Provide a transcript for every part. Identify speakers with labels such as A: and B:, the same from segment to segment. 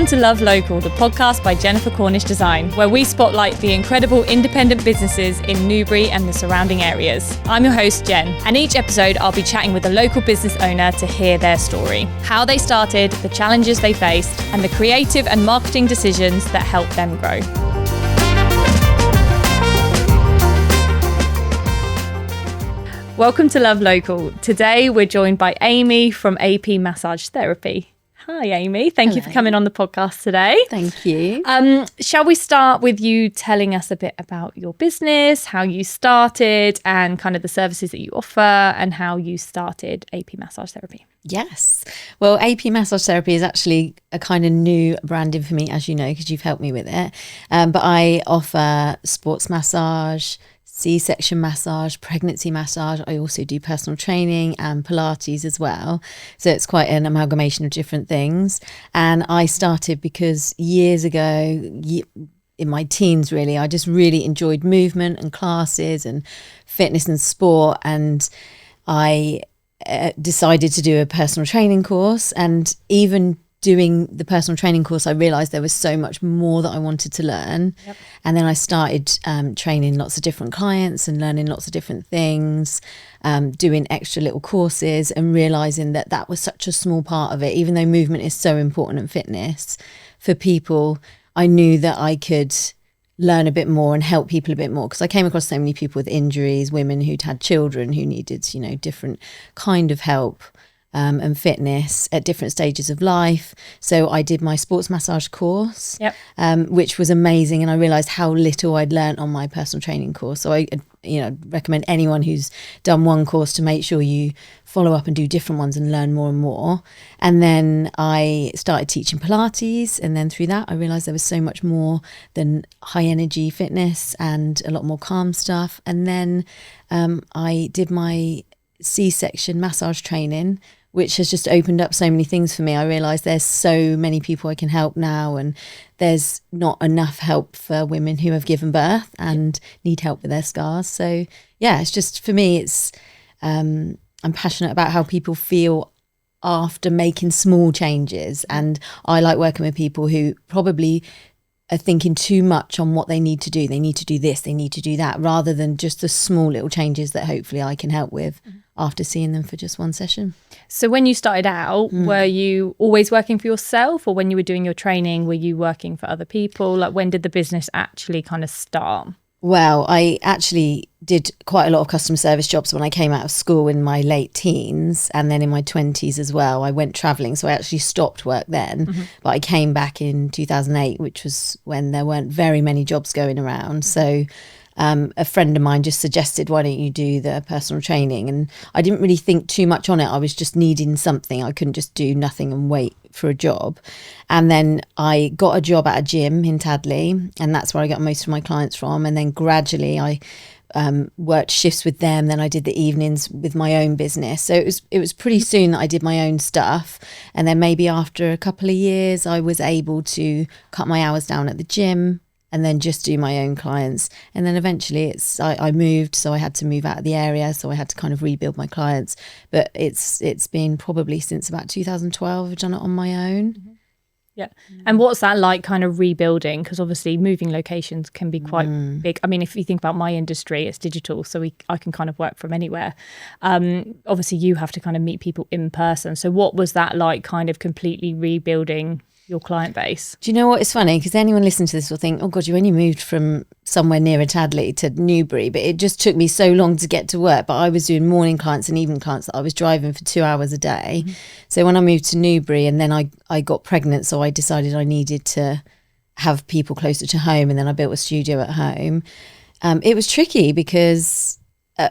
A: Welcome to Love Local, the podcast by Jennifer Cornish Design, where we spotlight the incredible independent businesses in Newbury and the surrounding areas. I'm your host, Jen, and each episode I'll be chatting with a local business owner to hear their story, how they started, the challenges they faced, and the creative and marketing decisions that helped them grow. Welcome to Love Local. Today we're joined by Amy from AP Massage Therapy. Hi Amy, thank you for coming on the podcast today.
B: Thank you.
A: Shall we start with you telling us a bit about your business, how you started and kind of the services that you offer and how you started AP Massage Therapy?
B: Yes. Well, AP Massage Therapy is actually a kind of new branding for me, as you know, because you've helped me with it. But I offer sports massage, C-section massage, pregnancy massage. I also do personal training and Pilates as well. So it's quite an amalgamation of different things. And I started because years ago, in my teens really, I just really enjoyed movement and classes and fitness and sport. And I decided to do a personal training course. And even doing the personal training course, I realised there was so much more that I wanted to learn. Yep. And then I started training lots of different clients and learning lots of different things, doing extra little courses and realising that that was such a small part of it. Even though movement is so important in fitness for people, I knew that I could learn a bit more and help people a bit more, because I came across so many people with injuries, women who'd had children who needed, you know, different kind of help. And fitness at different stages of life. So I did my sports massage course, yep. Which was amazing. And I realised how little I'd learnt on my personal training course. So I recommend anyone who's done one course to make sure you follow up and do different ones and learn more and more. And then I started teaching Pilates. And then through that, I realised there was so much more than high energy fitness and a lot more calm stuff. And then I did my C-section massage training, which has just opened up so many things for me. I realised there's so many people I can help now, and there's not enough help for women who have given birth and need help with their scars. So yeah, it's just, for me, it's I'm passionate about how people feel after making small changes, and I like working with people who probably are thinking too much on what they need to do. They need to do this, they need to do that, rather than just the small little changes that hopefully I can help with after seeing them for just one session.
A: So when you started out, were you always working for yourself, or when you were doing your training, were you working for other people? Like, when did the business actually kind of start?
B: Well, I actually did quite a lot of customer service jobs when I came out of school in my late teens, and then in my 20s as well. I went travelling, so I actually stopped work then, but I came back in 2008, which was when there weren't very many jobs going around. So a friend of mine just suggested, why don't you do the personal training? And I didn't really think too much on it. I was just needing something. I couldn't just do nothing and wait for a job. And then I got a job at a gym in Tadley, and that's where I got most of my clients from. And then gradually I worked shifts with them. Then I did the evenings with my own business. So it was pretty soon that I did my own stuff. And then maybe after a couple of years, I was able to cut my hours down at the gym and then just do my own clients. And then eventually I moved, so I had to move out of the area, so I had to kind of rebuild my clients. But it's been probably since about 2012 I've done it on my own.
A: Yeah. And what's that like, kind of rebuilding? Because obviously moving locations can be quite big. I mean, if you think about my industry, it's digital, so I can kind of work from anywhere. Obviously you have to kind of meet people in person. So what was that like, kind of completely rebuilding your client base? Do
B: you know what? It's funny because anyone listening to this will think, oh God, you only moved from somewhere near Tadley to Newbury, but it just took me so long to get to work. But I was doing morning clients and evening clients that I was driving for 2 hours a day. So when I moved to Newbury, and then I got pregnant, so I decided I needed to have people closer to home, and then I built a studio at home. It was tricky because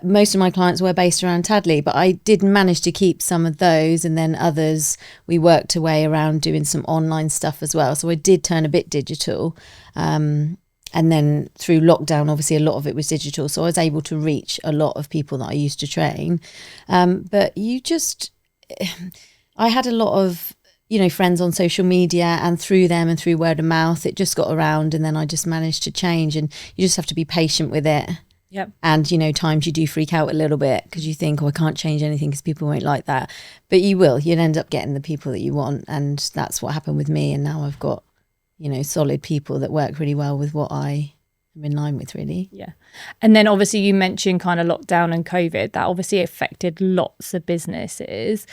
B: most of my clients were based around Tadley, but I did manage to keep some of those, and then others we worked a way around doing some online stuff as well. So I did turn a bit digital, and then through lockdown, obviously a lot of it was digital, so I was able to reach a lot of people that I used to train. But I had a lot of friends on social media, and through them and through word of mouth, it just got around, and then I just managed to change. And you just have to be patient with it.
A: Yep.
B: And, times you do freak out a little bit because you think, I can't change anything because people won't like that. But you will. You'll end up getting the people that you want. And that's what happened with me. And now I've got, solid people that work really well with what I am in line with, really.
A: Yeah. And then obviously you mentioned kind of lockdown and COVID. That obviously affected lots of businesses.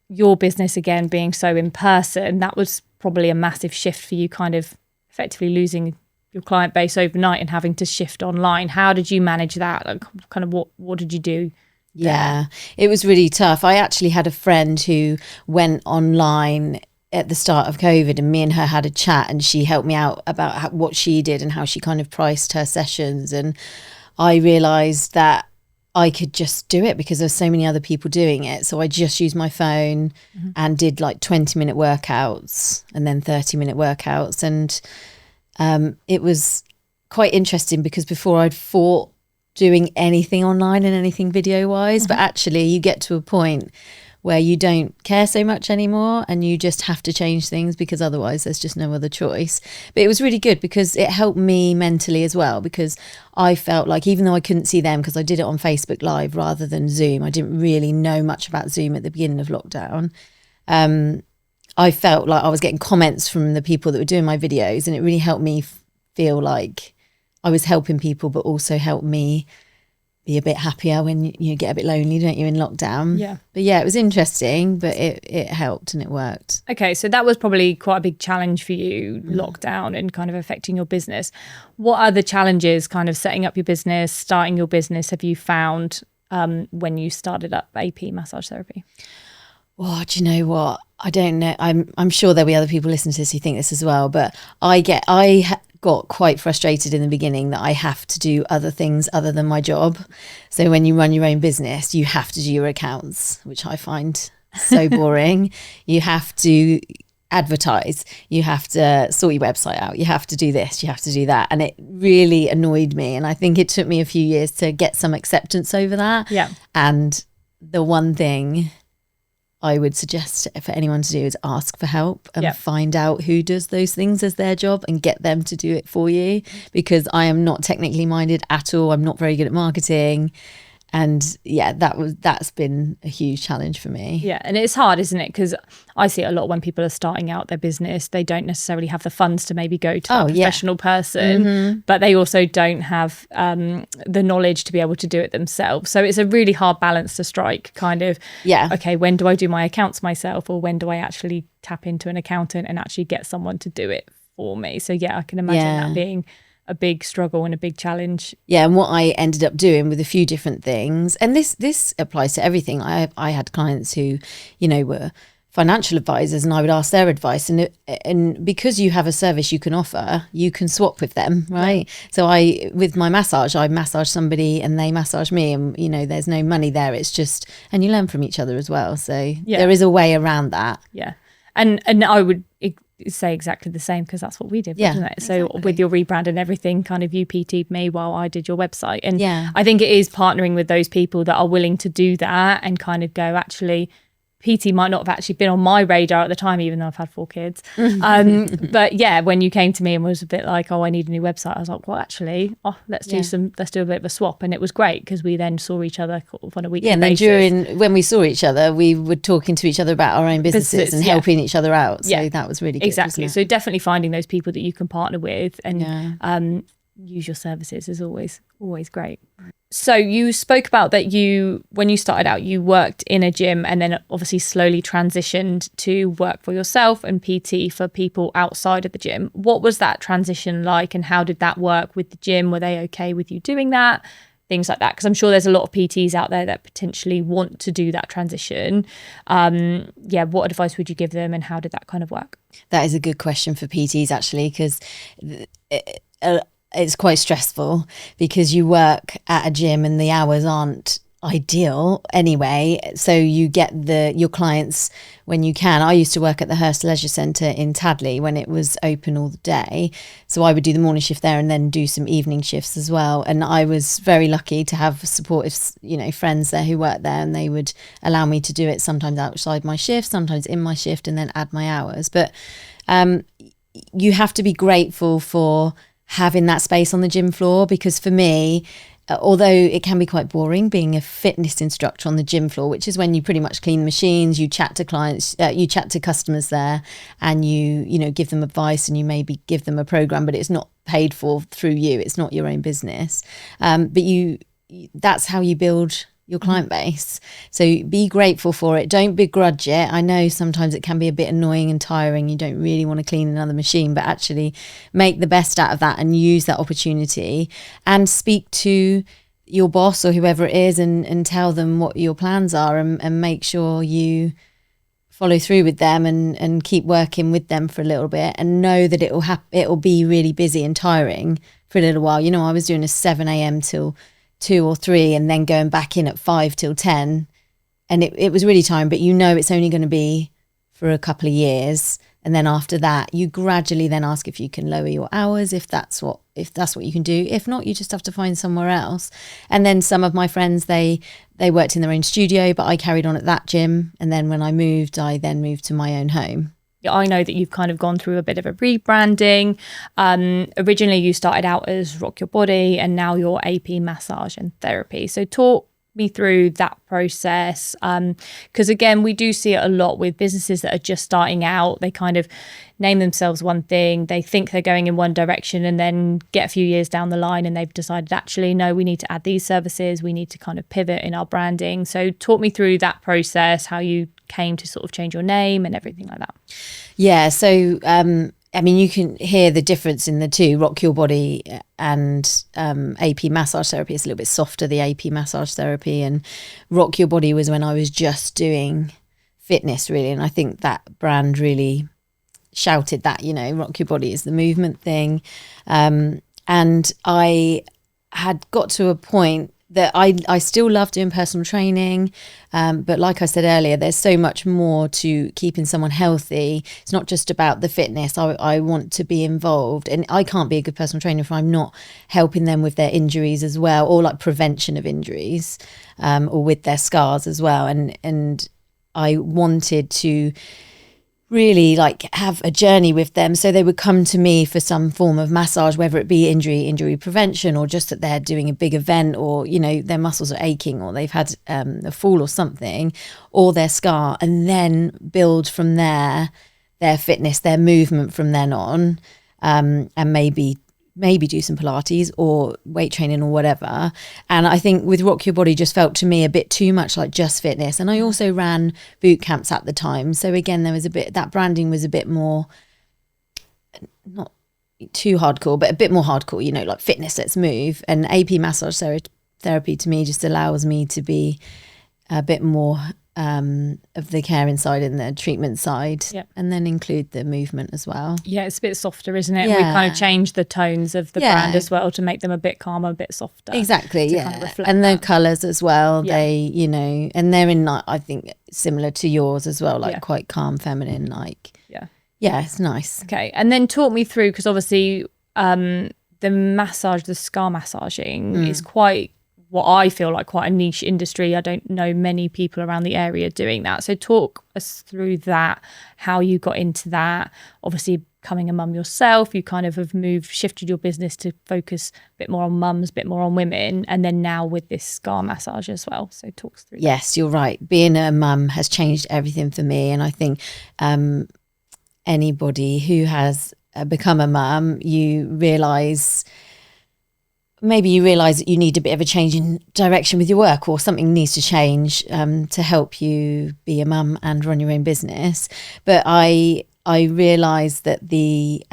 A: Your business, again, being so in person, that was probably a massive shift for you, kind of effectively losing your client base overnight and having to shift online. How did you manage that? Like, kind of what did you do?
B: Yeah, it was really tough. I actually had a friend who went online at the start of COVID, and me and her had a chat, and she helped me out about what she did and how she kind of priced her sessions. And I realized that I could just do it because there's so many other people doing it. So I just used my phone and did like 20-minute workouts and then 30-minute workouts. And it was quite interesting because before I'd fought doing anything online and anything video wise, but actually you get to a point where you don't care so much anymore and you just have to change things because otherwise there's just no other choice. But it was really good because it helped me mentally as well, because I felt like, even though I couldn't see them because I did it on Facebook Live rather than Zoom, I didn't really know much about Zoom at the beginning of lockdown. I felt like I was getting comments from the people that were doing my videos, and it really helped me feel like I was helping people, but also helped me be a bit happier when you get a bit lonely, don't you, in lockdown?
A: Yeah.
B: But yeah, it was interesting, but it helped and it worked.
A: Okay, so that was probably quite a big challenge for you, lockdown and kind of affecting your business. What other challenges, kind of setting up your business, starting your business, have you found when you started up AP Massage Therapy?
B: Oh, do you know what? I don't know. I'm sure there'll be other people listening to this who think this as well, but I got quite frustrated in the beginning that I have to do other things other than my job. So when you run your own business, you have to do your accounts, which I find so boring. You have to advertise, you have to sort your website out, you have to do this, you have to do that. And it really annoyed me. And I think it took me a few years to get some acceptance over that.
A: Yeah.
B: And the one thing I would suggest for anyone to do is ask for help and find out who does those things as their job and get them to do it for you, because I am not technically minded at all. I'm not very good at marketing. And yeah, that's been a huge challenge for me.
A: Yeah, and it's hard, isn't it? Because I see it a lot when people are starting out their business. They don't necessarily have the funds to maybe go to a professional person, but they also don't have the knowledge to be able to do it themselves. So it's a really hard balance to strike, kind of, okay, when do I do my accounts myself, or when do I actually tap into an accountant and actually get someone to do it for me? So yeah, I can imagine that being a big struggle and a big challenge.
B: Yeah, and what I ended up doing with a few different things, and this applies to everything. I had clients who, were financial advisors, and I would ask their advice, and because you have a service you can offer, you can swap with them, right? So with my massage, I massage somebody and they massage me, and there's no money there. It's just, and you learn from each other as well. So there is a way around that.
A: Yeah, and I would say exactly the same, because that's what we did, wasn't it? So with your rebrand and everything, kind of you PT'd me while I did your website. And I think it is partnering with those people that are willing to do that and kind of go, actually, PT might not have actually been on my radar at the time, even though I've had 4 kids. But yeah, when you came to me and was a bit like, I need a new website, I was like, well, actually, let's do a bit of a swap. And it was great because we then saw each other on a weekly basis.
B: And then when we saw each other, we were talking to each other about our own businesses and helping each other out. So that was really good.
A: Exactly. So definitely finding those people that you can partner with and use your services is always great. So you spoke about that when you started out, you worked in a gym and then obviously slowly transitioned to work for yourself and PT for people outside of the gym. What was that transition like, and how did that work with the gym? Were they okay with you doing that? Things like that, because I'm sure there's a lot of PTs out there that potentially want to do that transition. What advice would you give them, and how did that kind of work?
B: That is a good question for PTs, actually, because it's quite stressful because you work at a gym and the hours aren't ideal anyway. So you get your clients when you can. I used to work at the Hurst Leisure Centre in Tadley when it was open all the day. So I would do the morning shift there and then do some evening shifts as well. And I was very lucky to have supportive, friends there who worked there, and they would allow me to do it sometimes outside my shift, sometimes in my shift, and then add my hours. But you have to be grateful for having that space on the gym floor, because for me, although it can be quite boring being a fitness instructor on the gym floor, which is when you pretty much clean the machines, you chat to clients, you chat to customers there, and you know, give them advice, and you maybe give them a program, but it's not paid for through you. It's not your own business. But that's how you build your client base. So be grateful for it. Don't begrudge it. I know sometimes it can be a bit annoying and tiring. You don't really want to clean another machine, but actually make the best out of that and use that opportunity, and speak to your boss or whoever it is and tell them what your plans are, and make sure you follow through with them and keep working with them for a little bit, and know that it'll be really busy and tiring for a little while. You know, I was doing a 7 a.m. till 2 or 3 and then going back in at 5 till 10, and it was really tiring, but you know it's only going to be for a couple of years, and then after that you gradually then ask if you can lower your hours, if that's what you can do. If not, you just have to find somewhere else. And then some of my friends, they worked in their own studio, but I carried on at that gym, and then when I moved to my own home.
A: I know that you've kind of gone through a bit of a rebranding. Originally, you started out as Rock Your Body, and now you're AP Massage and Therapy. So talk me through that process, because again, we do see it a lot with businesses that are just starting out. They kind of name themselves one thing, they think they're going in one direction, and then get a few years down the line and they've decided, actually, no, we need to add these services, we need to kind of pivot in our branding. So talk me through that process, how you came to sort of change your name and everything like that.
B: Yeah, so I mean, you can hear the difference in the two. Rock Your Body and AP Massage Therapy is a little bit softer, the AP Massage Therapy, and Rock Your Body was when I was just doing fitness, really. And I think that brand really shouted that, you know, Rock Your Body is the movement thing. And I had got to a point that I still love doing personal training, but like I said earlier, there's so much more to keeping someone healthy. It's not just about the fitness. I want to be involved, and I can't be a good personal trainer if I'm not helping them with their injuries as well, or like prevention of injuries, or with their scars as well. And I wanted to really like have a journey with them, so they would come to me for some form of massage, whether it be injury prevention, or just that they're doing a big event, or, you know, their muscles are aching, or they've had a fall or something, or their scar, and then build from there their fitness, their movement from then on, and maybe do some Pilates or weight training or whatever. And I think with Rock Your Body just felt to me a bit too much like just fitness. And I also ran boot camps at the time. So again, there was a bit, that branding was a bit more, not too hardcore, but a bit more hardcore, you know, like fitness, let's move. And AP Massage Therapy to me just allows me to be a bit more of the caring side and the treatment side,
A: yep.
B: And then include the movement as well.
A: Yeah, it's a bit softer, isn't it?
B: Yeah.
A: We kind of change the tones of the brand as well to make them a bit calmer, a bit softer.
B: Exactly, yeah.
A: Kind of reflect
B: and
A: that.
B: the colours as well,
A: Yeah.
B: they, you know, and they're in, like, I think similar to yours as well, like quite calm, feminine, like. Yeah, it's nice.
A: Okay, and then talk me through, because obviously the massage, the scar massaging is quite, what I feel like quite a niche industry. I don't know many people around the area doing that. So talk us through that, how you got into that. Obviously, becoming a mum yourself, you kind of have shifted your business to focus a bit more on mums, a bit more on women, and then now with this scar massage as well. So talk us through that.
B: Yes, you're right. Being a mum has changed everything for me. And I think anybody who has become a mum, you realise that you need a bit of a change in direction with your work, or something needs to change to help you be a mum and run your own business. But I realised that the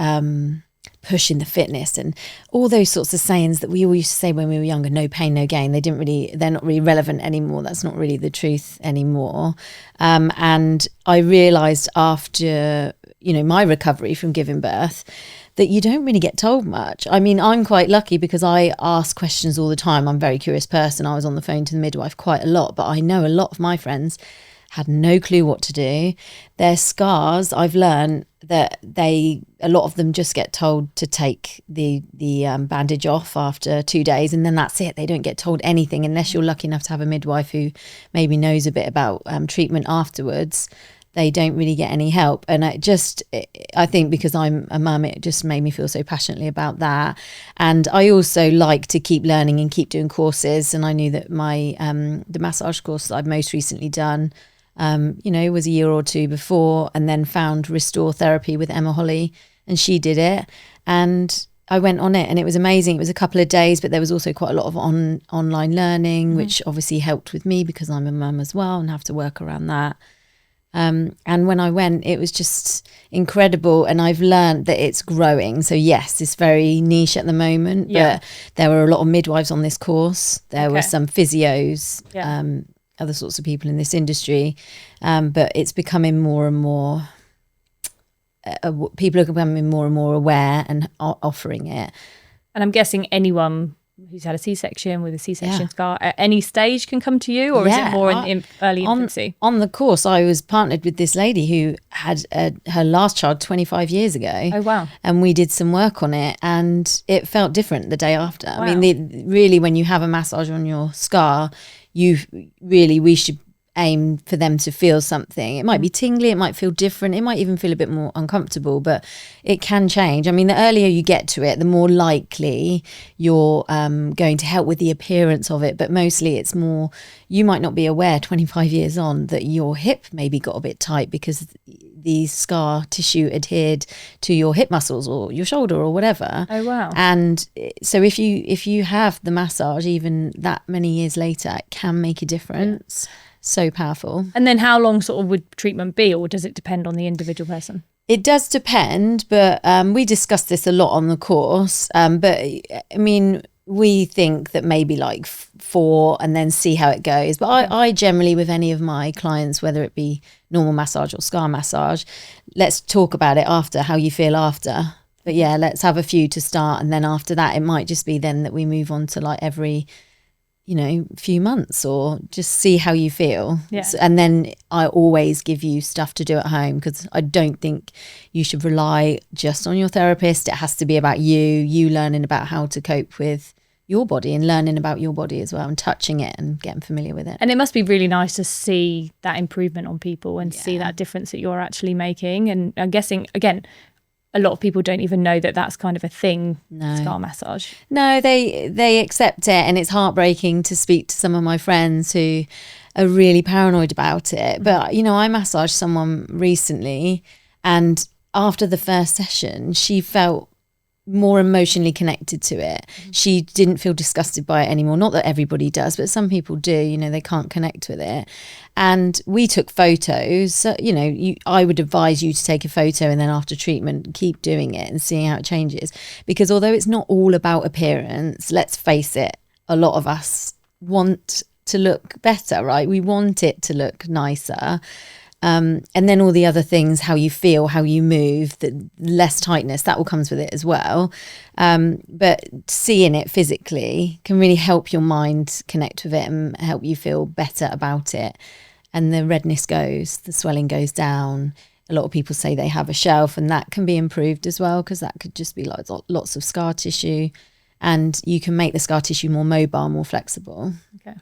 B: push in the fitness and all those sorts of sayings that we all used to say when we were younger, no pain, no gain, they're not really relevant anymore. That's not really the truth anymore. And I realised after, you know, my recovery from giving birth, that you don't really get told much. I mean, I'm quite lucky because I ask questions all the time. I'm a very curious person. I was on the phone to the midwife quite a lot, but I know a lot of my friends had no clue what to do. Their scars, I've learned that a lot of them just get told to take the bandage off after 2 days, and then that's it. They don't get told anything unless you're lucky enough to have a midwife who maybe knows a bit about treatment afterwards. they don't really get any help. And I think because I'm a mum, it just made me feel so passionately about that. And I also like to keep learning and keep doing courses. And I knew that my the massage course that I've most recently done, was a year or two before, and then found Restore Therapy with Emma Holly, and she did it. And I went on it and it was amazing. It was a couple of days, but there was also quite a lot of online learning, which obviously helped with me because I'm a mum as well and have to work around that. And when I went, it was just incredible. And I've learned that it's growing. So yes, it's very niche at the moment, but there were a lot of midwives on this course. There were some physios, other sorts of people in this industry. But it's becoming more and more people are becoming more and more aware and offering it.
A: And I'm guessing anyone who's had a C-section with a C-section scar at any stage can come to you, or is it more in early infancy?
B: On the course, I was partnered with this lady who had her last child 25 years ago.
A: Oh, wow.
B: And we did some work on it and it felt different the day after.
A: Wow.
B: I mean, really, when you have a massage on your scar, we should aim for them to feel something. It might be tingly, it might feel different, it might even feel a bit more uncomfortable, but it can change. I mean, the earlier you get to it, the more likely you're going to help with the appearance of it. But mostly it's more, you might not be aware 25 years on that your hip maybe got a bit tight because the scar tissue adhered to your hip muscles or your shoulder or whatever.
A: Oh, wow.
B: And so if you have the massage even that many years later, it can make a difference. So powerful.
A: And then how long sort of would treatment be, or does it depend on the individual person?
B: It does depend, but we discussed this a lot on the course. But I mean, we think that maybe like 4 and then see how it goes. But I generally, with any of my clients, whether it be normal massage or scar massage, let's talk about it after, how you feel after. But yeah, let's have a few to start. And then after that, it might just be then that we move on to like every few months, or just see how you feel. And then I always give you stuff to do at home, because I don't think you should rely just on your therapist. It has to be about you learning about how to cope with your body and learning about your body as well, and touching it and getting familiar with it.
A: And it must be really nice to see that improvement on people and see that difference that you're actually making. And I'm guessing, again, a lot of people don't even know that that's kind of a thing, scar massage. No,
B: they accept it, and it's heartbreaking to speak to some of my friends who are really paranoid about it. But, I massaged someone recently, and after the first session, she felt more emotionally connected to it. She didn't feel disgusted by it anymore. Not that everybody does, but some people do. They can't connect with it. And we took photos. So, I would advise you to take a photo, and then after treatment, keep doing it and seeing how it changes. Because although it's not all about appearance, let's face it, a lot of us want to look better, right? We want it to look nicer. And then all the other things, how you feel, how you move, the less tightness, that all comes with it as well. But seeing it physically can really help your mind connect with it and help you feel better about it. And the redness goes, the swelling goes down. A lot of people say they have a shelf, and that can be improved as well, because that could just be like lots of scar tissue, and you can make the scar tissue more mobile, more flexible.
A: Okay.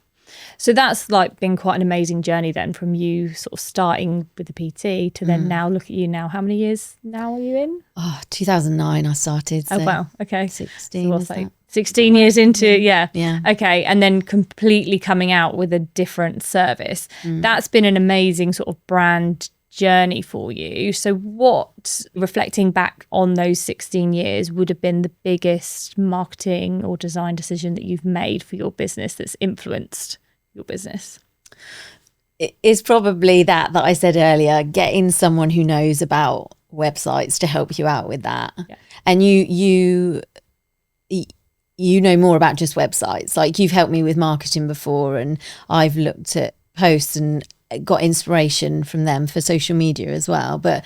A: So that's like been quite an amazing journey then, from you sort of starting with the PT to then now look at you now. How many years now are you in?
B: 2009 I started. So
A: oh, wow. Okay.
B: 16.
A: So 16 years into,
B: yeah.
A: Okay. And then completely coming out with a different service. That's been an amazing sort of brand journey for you. So what, reflecting back on those 16 years, would have been the biggest marketing or design decision that you've made for your business that's influenced your business?
B: It's probably that I said earlier, getting someone who knows about websites to help you out with that. And you know more about just websites. Like, you've helped me with marketing before, and I've looked at posts and got inspiration from them for social media as well. But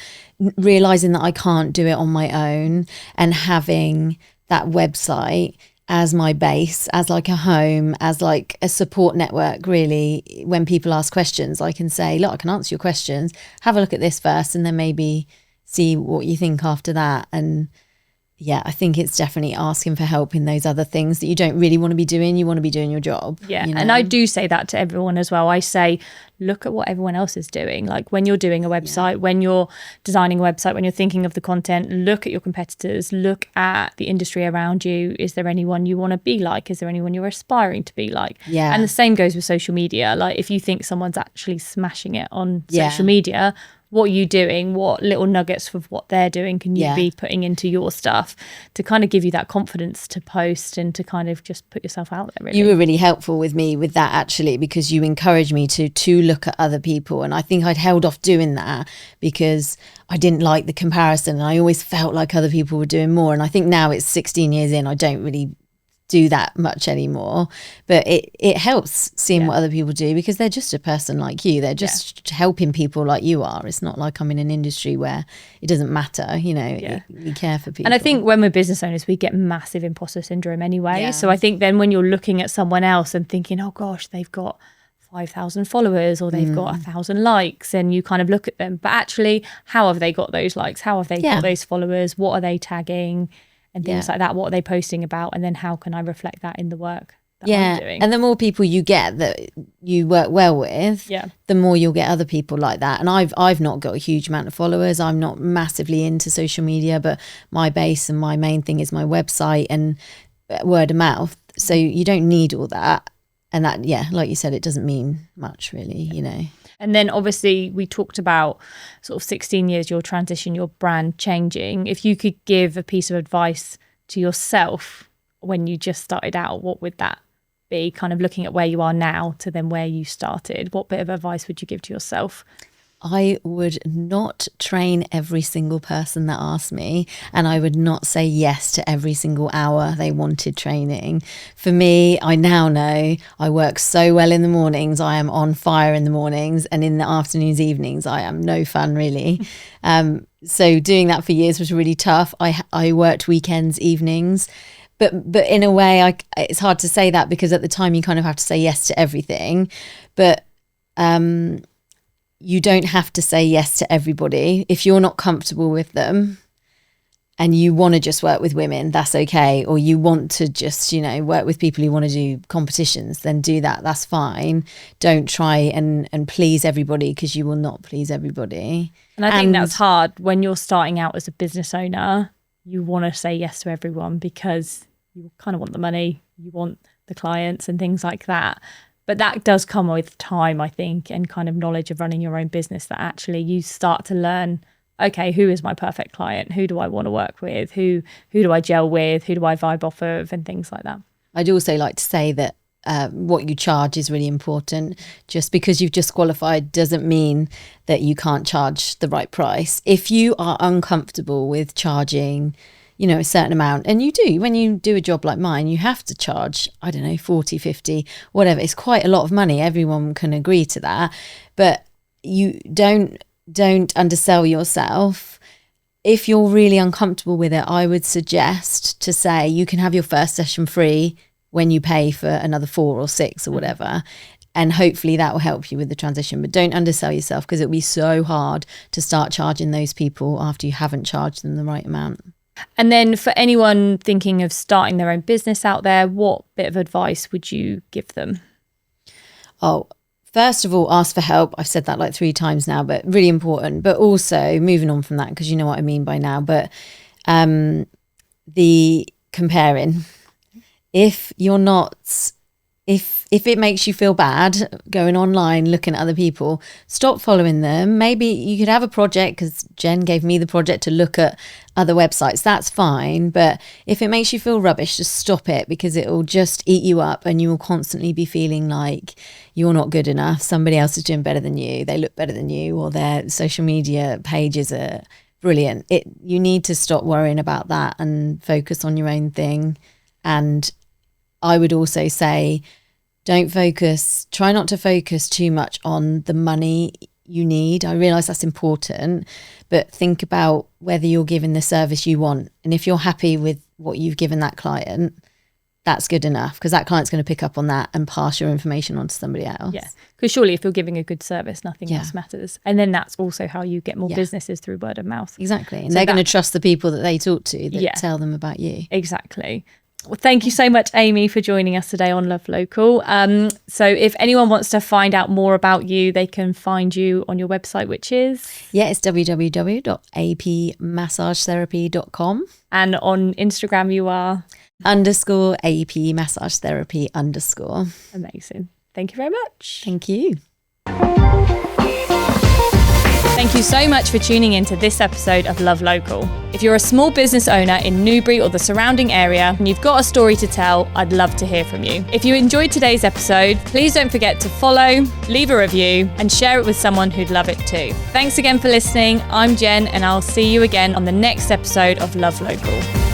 B: realizing that I can't do it on my own, and having that website as my base, as like a home, as like a support network, really, when people ask questions, I can say, look, I can answer your questions, have a look at this first, and then maybe see what you think after that. And yeah, I think it's definitely asking for help in those other things that you don't really want to be doing. You want to be doing your job.
A: Yeah.
B: You know?
A: And I do say that to everyone as well. I say, look at what everyone else is doing. Like when you're doing a website, when you're designing a website, when you're thinking of the content, look at your competitors, look at the industry around you. Is there anyone you want to be like? Is there anyone you're aspiring to be like?
B: Yeah.
A: And the same goes with social media. Like if you think someone's actually smashing it on
B: Yeah.
A: social media, what are you doing? What little nuggets of what they're doing can you
B: Yeah.
A: be putting into your stuff to kind of give you that confidence to post and to kind of just put yourself out there, really?
B: You were really helpful with me with that, actually, because you encouraged me to look at other people. And I think I'd held off doing that because I didn't like the comparison. And I always felt like other people were doing more. And I think now it's 16 years in, I don't really do that much anymore, but it helps seeing what other people do, because they're just a person like you. They're just helping people like you are. It's not like I'm in an industry where it doesn't matter, you know. We care for people.
A: And I think when we're business owners, we get massive imposter syndrome anyway.
B: Yeah.
A: So I think then when you're looking at someone else and thinking, oh gosh, they've got 5,000 followers or they've got 1,000 likes, and you kind of look at them, but actually, how have they got those likes? How have they got those followers? What are they tagging? And things like that. What are they posting about? And then how can I reflect that in the work that I'm doing?
B: And the more people you get that you work well with, the more you'll get other people like that. And I've not got a huge amount of followers. I'm not massively into social media, but my base and my main thing is my website and word of mouth. So you don't need all that. And that, like you said, it doesn't mean much really, you know.
A: And then obviously we talked about sort of 16 years, your transition, your brand changing. If you could give a piece of advice to yourself when you just started out, what would that be? Kind of looking at where you are now to then where you started. What bit of advice would you give to yourself?
B: I would not train every single person that asked me, and I would not say yes to every single hour they wanted training. For me, I now know I work so well in the mornings. I am on fire in the mornings, and in the afternoons, evenings, I am no fun really. So doing that for years was really tough. I worked weekends, evenings. But in a way, it's hard to say that, because at the time you kind of have to say yes to everything. But you don't have to say yes to everybody. If you're not comfortable with them and you want to just work with women, that's okay. Or you want to just, you know, work with people who want to do competitions, then do that. That's fine. Don't try and please everybody, because you will not please everybody.
A: And I think that's hard when you're starting out as a business owner. You want to say yes to everyone because you kind of want the money, you want the clients and things like that. But that does come with time, I think, and kind of knowledge of running your own business, that actually you start to learn, okay, who is my perfect client? Who do I want to work with? Who do I gel with? Who do I vibe off of? And things like that.
B: I'd also like to say that what you charge is really important. Just because you've just qualified doesn't mean that you can't charge the right price. If you are uncomfortable with charging, you know, a certain amount, and you do, when you do a job like mine, you have to charge, I don't know, 40, 50, whatever. It's quite a lot of money. Everyone can agree to that. But you don't undersell yourself. If you're really uncomfortable with it, I would suggest to say you can have your first session free when you pay for another 4 or 6 or whatever. And hopefully that will help you with the transition. But don't undersell yourself, because it'll be so hard to start charging those people after you haven't charged them the right amount.
A: And then for anyone thinking of starting their own business out there, what bit of advice would you give them? Oh,
B: first of all, ask for help. I've said that like 3 times now, but really important. But also moving on from that, because you know what I mean by now, but the comparing. If you're not, if it makes you feel bad going online, looking at other people, stop following them. Maybe you could have a project, because Jen gave me the project to look at other websites. That's fine. But if it makes you feel rubbish, just stop it, because it will just eat you up, and you will constantly be feeling like you're not good enough. Somebody else is doing better than you. They look better than you, or their social media pages are brilliant. You need to stop worrying about that and focus on your own thing. And I would also say, try not to focus too much on the money you need. I realise that's important, but think about whether you're giving the service you want. And if you're happy with what you've given that client, that's good enough, because that client's going to pick up on that and pass your information on to somebody else.
A: Yeah, because surely if you're giving a good service, nothing else matters. And then that's also how you get more businesses through word of mouth.
B: Exactly. And they're going to trust the people that they talk to that tell them about you.
A: Exactly. Well, thank you so much, Amy, for joining us today on Love Local. So if anyone wants to find out more about you, they can find you on your website, which is?
B: Yeah, it's www.apmassagetherapy.com.
A: And on Instagram, you are?
B: _AP_massage_therapy_.
A: Amazing. Thank you very much.
B: Thank you.
A: Thank you so much for tuning in to this episode of Love Local. If you're a small business owner in Newbury or the surrounding area and you've got a story to tell, I'd love to hear from you. If you enjoyed today's episode, please don't forget to follow, leave a review, and share it with someone who'd love it too. Thanks again for listening. I'm Jen, and I'll see you again on the next episode of Love Local.